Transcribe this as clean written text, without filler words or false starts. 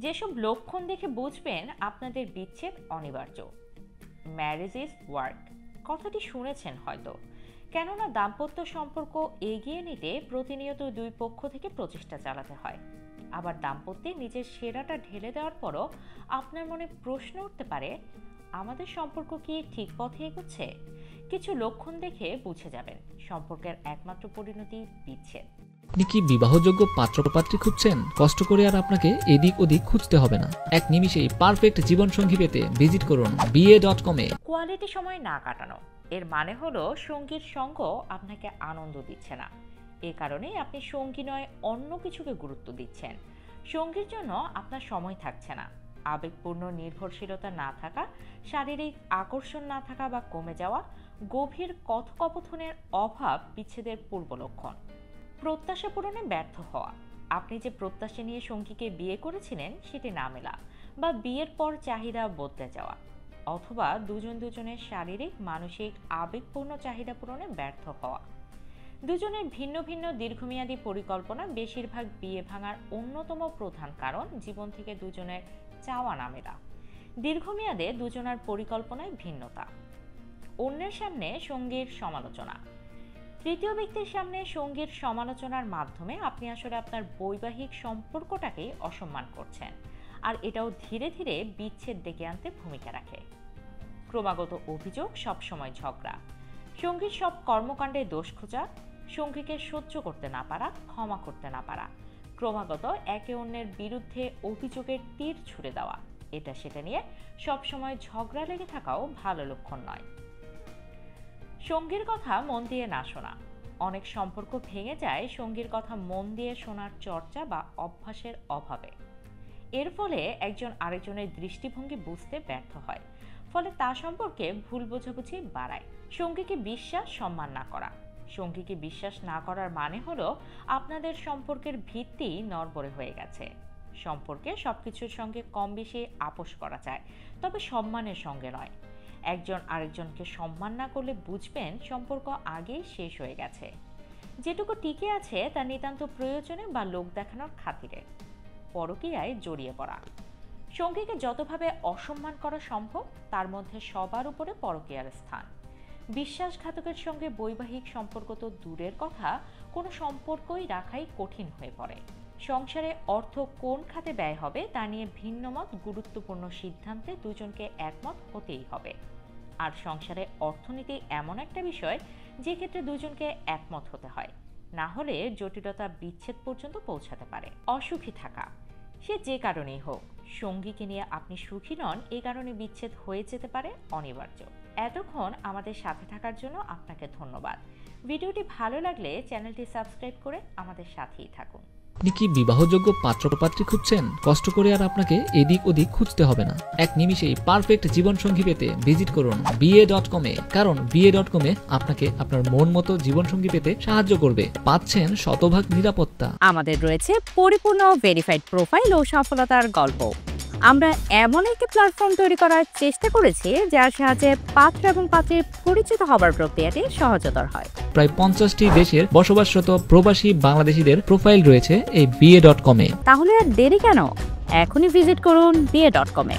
যেসব লক্ষণ দেখে বুঝবেন আপনাদের বিচ্ছেদ অনিবার্য। ম্যারেজ ইজ ওয়ার্ক কথাটি শুনেছেন হয়তো, কেননা দাম্পত্য সম্পর্ক এগিয়ে নিতে প্রতিনিয়ত দুই পক্ষ থেকে প্রচেষ্টা চালাতে হয়। আবার দাম্পত্যে নিজের সেরাটা ঢেলে দেওয়ার পরও আপনার মনে প্রশ্ন উঠতে পারে, আমাদের সম্পর্ক কি ঠিক পথে এগোচ্ছে? কিছু লক্ষণ দেখে বুঝে যাবেন সম্পর্কের একমাত্র পরিণতি বিচ্ছেদ। আপনি কি বিবাহযোগ্য পাত্রপাত্রী খুঁজছেন? কষ্ট করে আর আপনাকে এদিক ওদিক খুঁজতে হবে না। এক নিমিষেই পারফেক্ট জীবনসঙ্গী পেতে ভিজিট করুন BA.com এ। কোয়ালিটি সময় না কাটানো এর মানে হলো সঙ্গীর সঙ্গ আপনাকে আনন্দ দিচ্ছে না। এ কারণেই আপনি সঙ্গী নয় অন্য কিছুকে গুরুত্ব দিচ্ছেন। সঙ্গীর জন্য আপনার সময় থাকছে না। আবেগপূর্ণ নির্ভরশীলতা না থাকা, শারীরিক আকর্ষণ না থাকা বা কমে যাওয়া, গভীর কথোপকথনের অভাব বিচ্ছেদের পূর্ব লক্ষণ। প্রত্যাশা পূরণে ব্যর্থ হওয়া, আপনি যে প্রত্যাশা নিয়ে সঙ্গীকে বিয়ে করেছিলেন সেটি না মেলা বা বিয়ের পর চাহিদা বদলে যাওয়া, অথবা দুজনের শারীরিক মানসিক আবেগপূর্ণ চাহিদা পূরণে ব্যর্থ হওয়া। দুজনের ভিন্ন ভিন্ন দীর্ঘমেয়াদী পরিকল্পনা বেশিরভাগ বিয়ে ভাঙার অন্যতম প্রধান কারণ। জীবন থেকে দুজনের চাওয়া না মেলা, দীর্ঘমেয়াদে দুজনের পরিকল্পনায় ভিন্নতা। অন্যের সামনে সঙ্গীর সমালোচনা, তৃতীয় ব্যক্তির সামনে সঙ্গীর সমালোচনার মাধ্যমে আপনি আসলে আপনার বৈবাহিক সম্পর্কটাকেই অসম্মান করছেন, আর এটাও ধীরে ধীরে বিচ্ছেদ ডেকে আনতে ভূমিকা রাখে। ক্রমাগত অভিযোগ, সবসময় ঝগড়া, সঙ্গীর সব কর্মকাণ্ডে দোষ খোঁজা, সঙ্গীকে সহ্য করতে না পারা, ক্ষমা করতে না পারা, ক্রমাগত একে অন্যের বিরুদ্ধে অভিযোগের তীর ছুড়ে দেওয়া, এটা সেটা নিয়ে সবসময় ঝগড়া লেগে থাকাও ভালো লক্ষণ নয়। সঙ্গীর কথা মন দিয়ে না শোনা, অনেক সম্পর্ক ভেঙে যায় সঙ্গীর কথা মন দিয়ে শোনার চর্চা বা অভ্যাসের অভাবে। এর ফলে একজন আরেকজনের দৃষ্টিভঙ্গি বুঝতে ব্যর্থ হয়, ফলে তা সম্পর্কে ভুল বোঝাবুঝি বাড়ায়। সঙ্গীকে বিশ্বাস সম্মান না করা, সঙ্গীকে বিশ্বাস না করার মানে হলো আপনাদের সম্পর্কের ভিত্তি নড়বড়ে হয়ে গেছে। সম্পর্কে সবকিছুর সঙ্গে কম বেশি আপোষ করা যায়, তবে সম্মানের সঙ্গে নয়। একজন আরেকজনকে সম্মান না করলে বুঝবেন সম্পর্ক আগেই শেষ হয়ে গেছে। যেটুকু টিকে আছে তা নিতান্ত প্রয়োজনে বা লোক দেখানোর খাতিরে। পরকীয়ায় জড়িয়ে পড়া, সঙ্গীকে যতভাবে অসম্মান করা সম্ভব তার মধ্যে সবার উপরে পরকীয়ার স্থান। বিশ্বাসঘাতকের সঙ্গে বৈবাহিক সম্পর্ক তো দূরের কথা, কোনো সম্পর্কই রাখাই কঠিন হয়ে পড়ে। সংসারে অর্থ কোন খাতে ব্যয় হবে তা নিয়ে ভিন্নমত গুরুত্বপূর্ণ সিদ্ধান্তে দুজনকে একমত হতেই হবে। আর সংসারে অর্থনীতি এমন একটা বিষয় যে ক্ষেত্রে দুজনকে একমত হতে হয়, না হলে জটিলতা বিচ্ছেদ পর্যন্ত পৌঁছাতে পারে। অসুখী থাকা, সে যে কারণেই হোক, সঙ্গীকে নিয়ে আপনি সুখী নন, এ কারণে বিচ্ছেদ হয়ে যেতে পারে অনিবার্য। এতক্ষণ আমাদের সাথে থাকার জন্য আপনাকে ধন্যবাদ। ভিডিওটি ভালো লাগলে চ্যানেলটি সাবস্ক্রাইব করে আমাদের সাথেই থাকুন। আপনি কি বিবাহযোগ্য পাত্রপাত্রী খুঁজছেন? কষ্ট করে আর আপনাকে এদিক ওদিক খুঁজতে হবে না। এক নিমিষেই পারফেক্ট জীবনসঙ্গী পেতে ভিজিট করুন BA.com এ। কারণ BA.com এ আপনাকে আপনার মন মতো জীবনসঙ্গী পেতে সাহায্য করবে। পাচ্ছেন শতভাগ নিরাপত্তা। আমাদের রয়েছে পরিপূর্ণ ভেরিফাইড প্রোফাইল ও সফলতার গল্প। আমরা এমন একটি প্ল্যাটফর্ম তৈরি করার চেষ্টা করেছি যার সাহায্যে পাত্র এবং পাত্রীর পরিচিত হবার প্রক্রিয়াটি সহজতর হয়। প্রায় 50টি দেশের বসবাসরত প্রবাসী বাংলাদেশিদের প্রোফাইল রয়েছে এই BA.com এ। তাহলে আর দেরি কেন? এখনই ভিজিট করুন BA.com এ।